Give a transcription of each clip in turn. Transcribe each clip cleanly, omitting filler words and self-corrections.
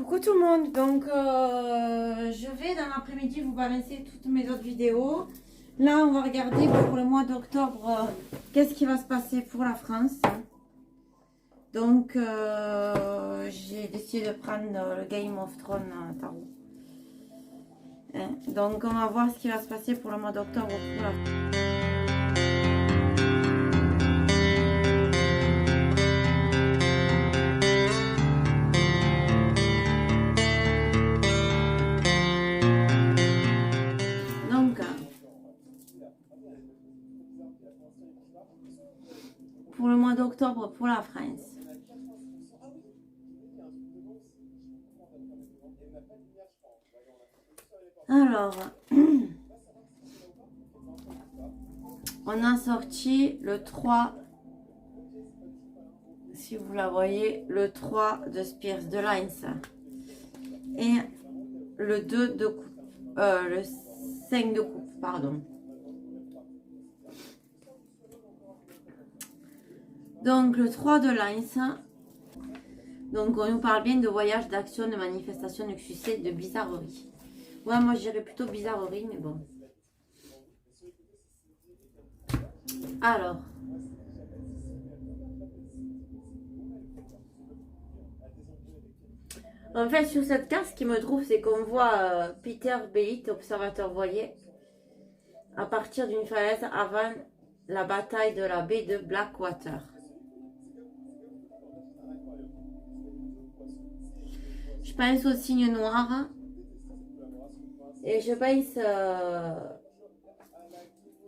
Coucou tout le monde, donc je vais dans l'après-midi vous balancer toutes mes autres vidéos. Là on va regarder pour le mois d'octobre qu'est-ce qui va se passer pour la France. Donc j'ai décidé de prendre le Game of Thrones tarot. Donc on va voir ce qui va se passer pour le mois d'octobre pour la France. Pour le mois d'octobre pour la France. Alors, on a sorti le 3, si vous la voyez, le 3 de Spears de Lines et le 2 de coupe, le 5 de coupe, pardon. Donc le 3 de Lines, donc on nous parle bien de voyage, d'action, de manifestation, de succès, de bizarrerie. Ouais, moi je dirais plutôt bizarrerie, mais bon. Alors, en fait sur cette carte, ce qui me trouve, c'est qu'on voit Peter Bellit, observateur voilier, à partir d'une falaise avant la bataille de la baie de Blackwater. Je pense au signe noir et je pense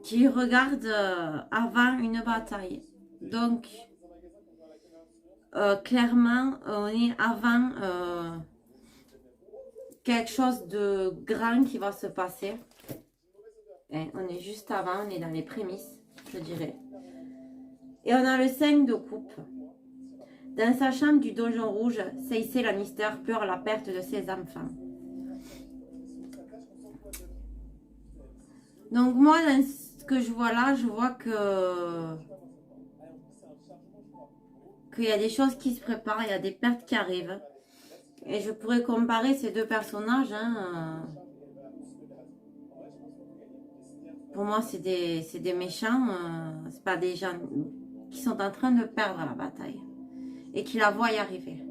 qu'il regarde avant une bataille. Donc, clairement, on est avant quelque chose de grand qui va se passer. Et on est juste avant, on est dans les prémices, je dirais. Et on a le 5 de coupe. Dans sa chambre du donjon rouge, Cersei Lannister pleure la perte de ses enfants. Donc moi, dans ce que je vois là, je vois qu'il y a des choses qui se préparent, il y a des pertes qui arrivent. Et je pourrais comparer ces deux personnages. Pour moi, c'est des méchants. C'est pas des gens qui sont en train de perdre la bataille. Et qui la voient y arriver.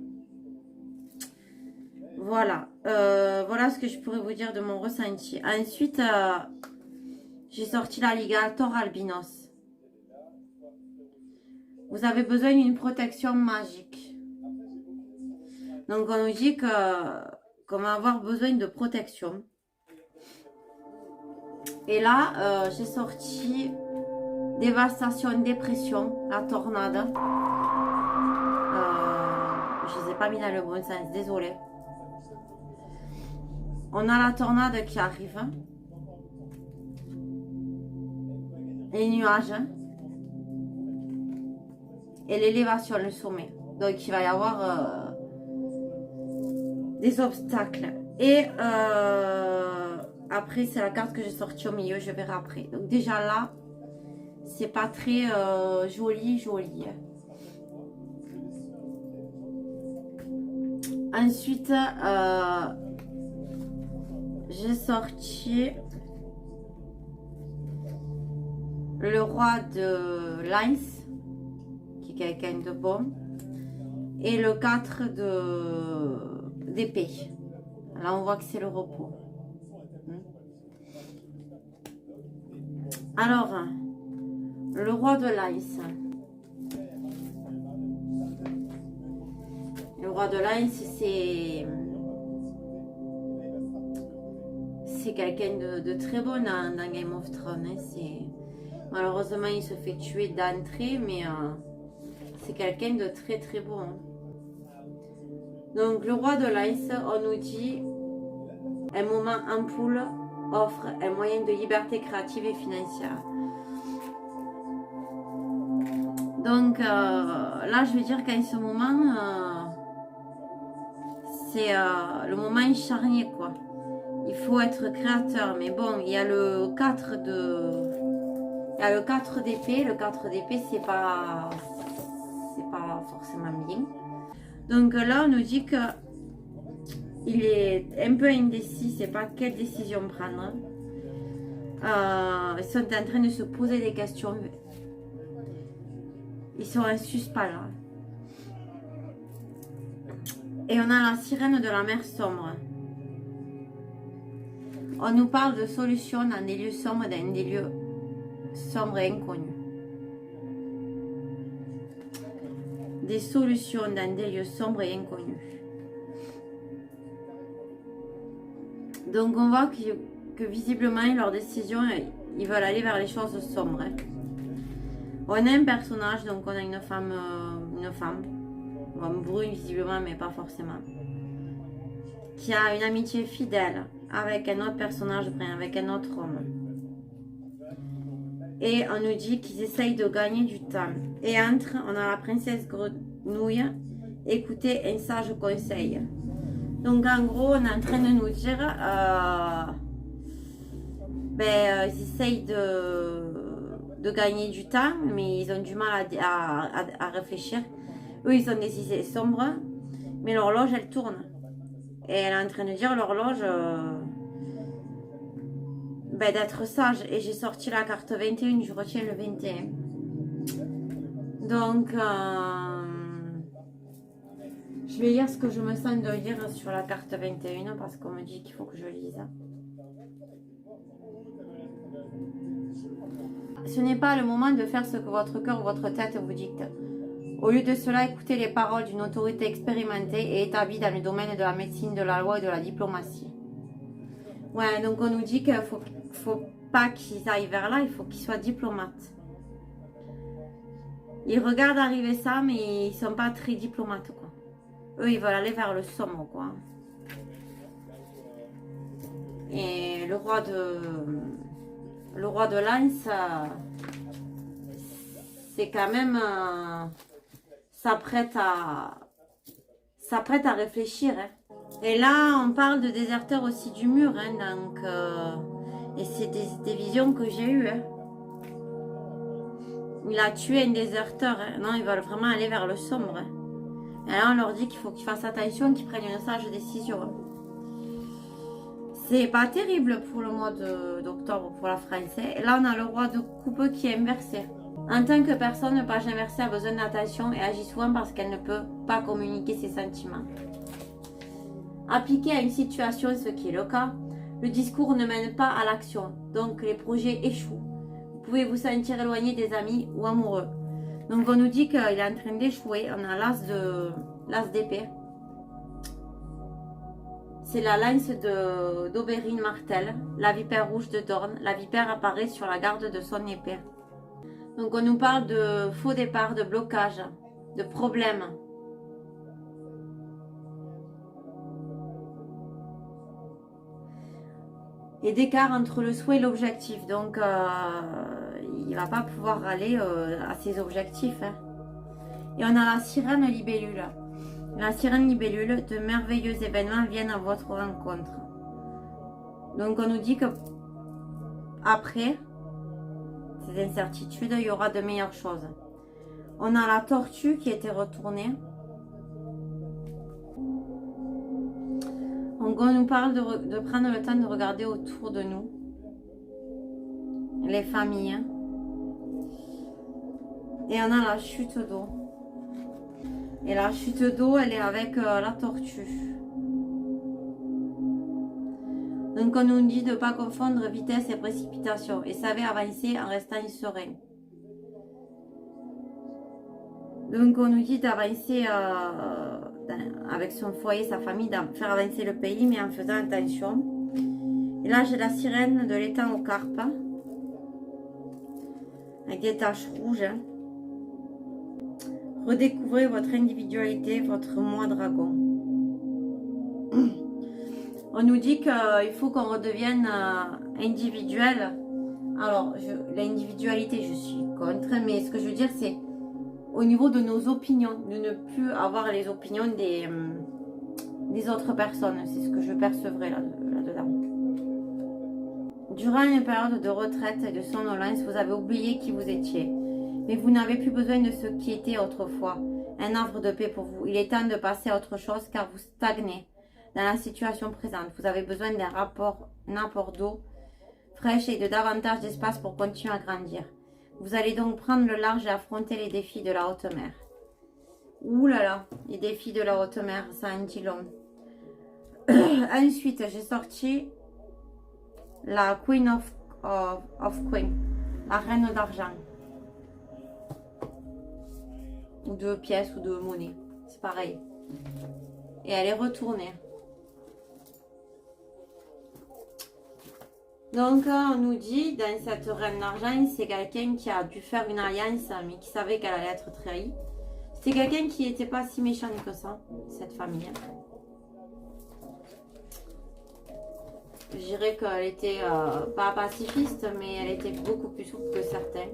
Voilà. Voilà ce que je pourrais vous dire de mon ressenti. Ensuite, j'ai sorti l'alligator albinos. Vous avez besoin d'une protection magique. Donc on nous dit qu'on va avoir besoin de protection. Et là, j'ai sorti dévastation, dépression, la tornade. Je ne les ai pas mis dans le bon sens, désolée. On a la tornade qui arrive. Les nuages. Et l'élévation, le sommet. Donc il va y avoir des obstacles. Et après, c'est la carte que j'ai sortie au milieu, je verrai après. Donc déjà là, c'est pas très joli. Ensuite, j'ai sorti le roi de Lines, qui est quelqu'un de bon, et le 4 d'épée. Là, on voit que c'est le repos. Alors, le roi de Lines. Le roi de Lines, c'est quelqu'un de très bon dans Game of Thrones. Malheureusement, il se fait tuer d'entrée, mais c'est quelqu'un de très bon. Donc, le roi de Lines, on nous dit un moment ampoule offre un moyen de liberté créative et financière. Donc, là, je veux dire qu'en ce moment, c'est le moment charnier, quoi. Il faut être créateur, mais bon, il y a le 4 d'épée. Le 4 d'épée, c'est pas forcément bien. Donc là, on nous dit que il est un peu indécis, il ne sait pas quelle décision prendre. Ils sont en train de se poser des questions. Ils sont en suspens là. Et on a la sirène de la mer sombre. On nous parle de solutions dans des lieux sombres, dans des lieux sombres et inconnus. Des solutions dans des lieux sombres et inconnus. Donc on voit que visiblement leur décision, ils veulent aller vers les choses sombres. Hein. On a un personnage, donc on a une femme, brune visiblement, mais pas forcément, qui a une amitié fidèle avec un autre personnage, avec un autre homme. Et on nous dit qu'ils essayent de gagner du temps. Et entre, on a la princesse grenouille, écoutez un sage conseil. Donc en gros, on est en train de nous dire, ils essayent de gagner du temps, mais ils ont du mal à réfléchir. Eux, ils ont des idées sombres, mais l'horloge, elle tourne. Et elle est en train de dire, l'horloge, d'être sage. Et j'ai sorti la carte 21, je retiens le 21. Donc, je vais lire ce que je me sens de lire sur la carte 21, parce qu'on me dit qu'il faut que je lise. Ce n'est pas le moment de faire ce que votre cœur ou votre tête vous dicte. Au lieu de cela, écoutez les paroles d'une autorité expérimentée et établie dans le domaine de la médecine, de la loi et de la diplomatie. Ouais, donc on nous dit qu'il faut pas qu'ils aillent vers là, il faut qu'ils soient diplomates. Ils regardent arriver ça, mais ils sont pas très diplomates, quoi. Eux, ils veulent aller vers le sombre, quoi. Et le roi de Lance, c'est quand même... s'apprête à réfléchir. Hein. Et là, on parle de déserteur aussi du mur. Hein, donc, et c'est des visions que j'ai eues. Hein. Il a tué un déserteur. Hein. Non, ils veulent vraiment aller vers le sombre. Hein. Et là, on leur dit qu'il faut qu'ils fassent attention, qu'ils prennent une sage décision. Hein. C'est pas terrible pour le mois d'octobre pour la France. Hein. Et là, on a le roi de coupe qui est inversé. En tant que personne, le page inversé a besoin d'attention et agit souvent parce qu'elle ne peut pas communiquer ses sentiments. Appliqué à une situation, ce qui est le cas, le discours ne mène pas à l'action, donc les projets échouent. Vous pouvez vous sentir éloigné des amis ou amoureux. Donc on nous dit qu'il est en train d'échouer. On a l'as d'épée. C'est la lance d'Oberyn Martell, la vipère rouge de Dorne. La vipère apparaît sur la garde de son épée. Donc on nous parle de faux départ, de blocage, de problèmes. Et d'écart entre le souhait et l'objectif. Donc il ne va pas pouvoir aller à ses objectifs. Hein. Et on a la sirène libellule. La sirène libellule, de merveilleux événements viennent à votre rencontre. Donc on nous dit que après ces incertitudes, il y aura de meilleures choses. On a la tortue qui était retournée. Donc on nous parle de prendre le temps de regarder autour de nous. Les familles. Et on a la chute d'eau. Et la chute d'eau, elle est avec la tortue. Donc on nous dit de ne pas confondre vitesse et précipitation. Et savez avancer en restant serein. Donc on nous dit d'avancer avec son foyer, sa famille, de faire avancer le pays, mais en faisant attention. Et là j'ai la sirène de l'étang aux carpes. Avec des taches rouges. Redécouvrez votre individualité, votre moi dragon. On nous dit qu'il faut qu'on redevienne individuel. Alors, l'individualité, je suis contre, mais ce que je veux dire, c'est au niveau de nos opinions, de ne plus avoir les opinions des autres personnes. C'est ce que je percevrai là-dedans. Durant une période de retraite et de somnolence, vous avez oublié qui vous étiez. Mais vous n'avez plus besoin de ce qui était autrefois. Un havre de paix pour vous. Il est temps de passer à autre chose car vous stagnez. dans la situation présente. Vous avez besoin d'un apport d'eau fraîche et de davantage d'espace pour continuer à grandir. Vous allez donc prendre le large et affronter les défis de la haute mer. Ouh là là, les défis de la haute mer, ça en dit long. Ensuite, j'ai sorti la Queen of Queen, la reine d'argent. Ou de pièces ou de monnaie, c'est pareil. Et elle est retournée. Donc, on nous dit, dans cette reine d'argent, c'est quelqu'un qui a dû faire une alliance, mais qui savait qu'elle allait être trahie. C'est quelqu'un qui n'était pas si méchant que ça, cette famille. Je dirais qu'elle était pas pacifiste, mais elle était beaucoup plus souple que certains.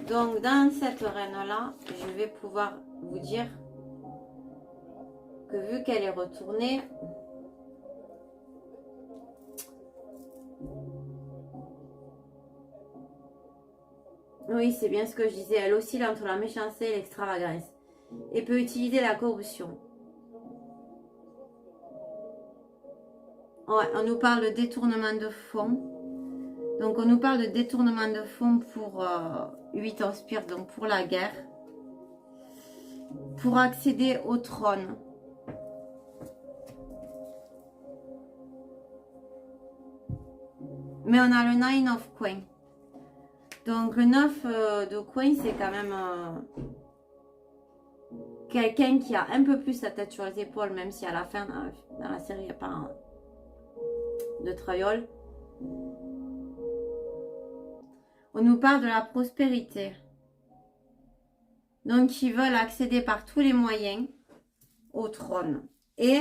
Donc, dans cette reine-là, je vais pouvoir vous dire que vu qu'elle est retournée, oui, c'est bien ce que je disais, elle oscille entre la méchanceté et l'extravagance et peut utiliser la corruption. Ouais, on nous parle de détournement de fonds. Donc, on nous parle de détournement de fonds pour 8 of Spears, donc pour la guerre. Pour accéder au trône. Mais on a le 9 of Queen. Donc, le 9 de Queen, c'est quand même quelqu'un qui a un peu plus sa tête sur les épaules, même si à la fin, dans la série, il n'y a pas de triomphe. On nous parle de la prospérité. Donc, ils veulent accéder par tous les moyens au trône. Et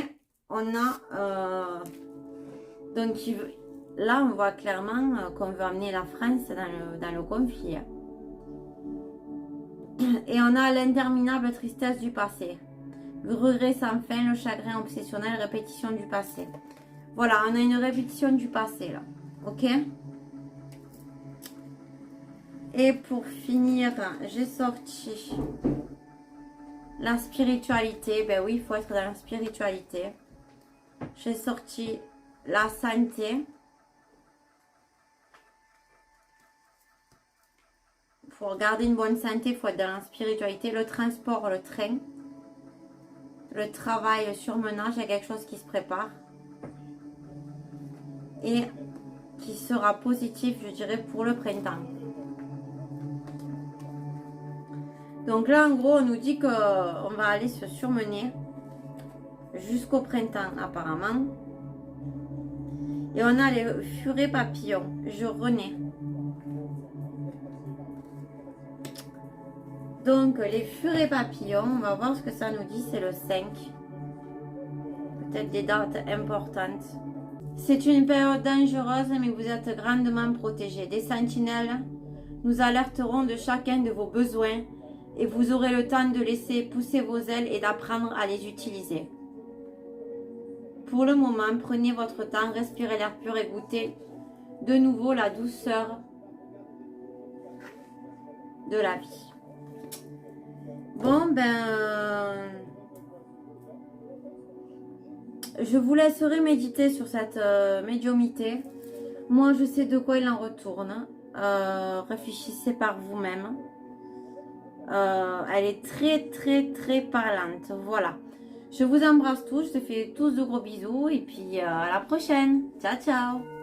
on a... donc, là, on voit clairement qu'on veut amener la France dans le conflit. Et on a l'interminable tristesse du passé. Le regret sans fin, le chagrin obsessionnel, répétition du passé. Voilà, on a une répétition du passé là. Ok? Et pour finir, j'ai sorti la spiritualité. Ben oui, il faut être dans la spiritualité. J'ai sorti la santé. Pour garder une bonne santé, il faut être dans la spiritualité. Le transport, le train. Le travail, le surmenage, il y a quelque chose qui se prépare. Et qui sera positif, je dirais, pour le printemps. Donc là, en gros, on nous dit qu'on va aller se surmener jusqu'au printemps, apparemment. Et on a les furets papillons. Je renais. Donc, les furets papillons, on va voir ce que ça nous dit. C'est le 5. Peut-être des dates importantes. C'est une période dangereuse, mais vous êtes grandement protégés. Des sentinelles nous alerteront de chacun de vos besoins et vous aurez le temps de laisser pousser vos ailes et d'apprendre à les utiliser. Pour le moment, prenez votre temps, respirez l'air pur et goûtez de nouveau la douceur de la vie. Bon, je vous laisserai méditer sur cette médiumnité. Moi, je sais de quoi il en retourne. Réfléchissez par vous-même. Elle est très, très, très parlante. Voilà. Je vous embrasse tous. Je te fais tous de gros bisous. Et puis, à la prochaine. Ciao, ciao.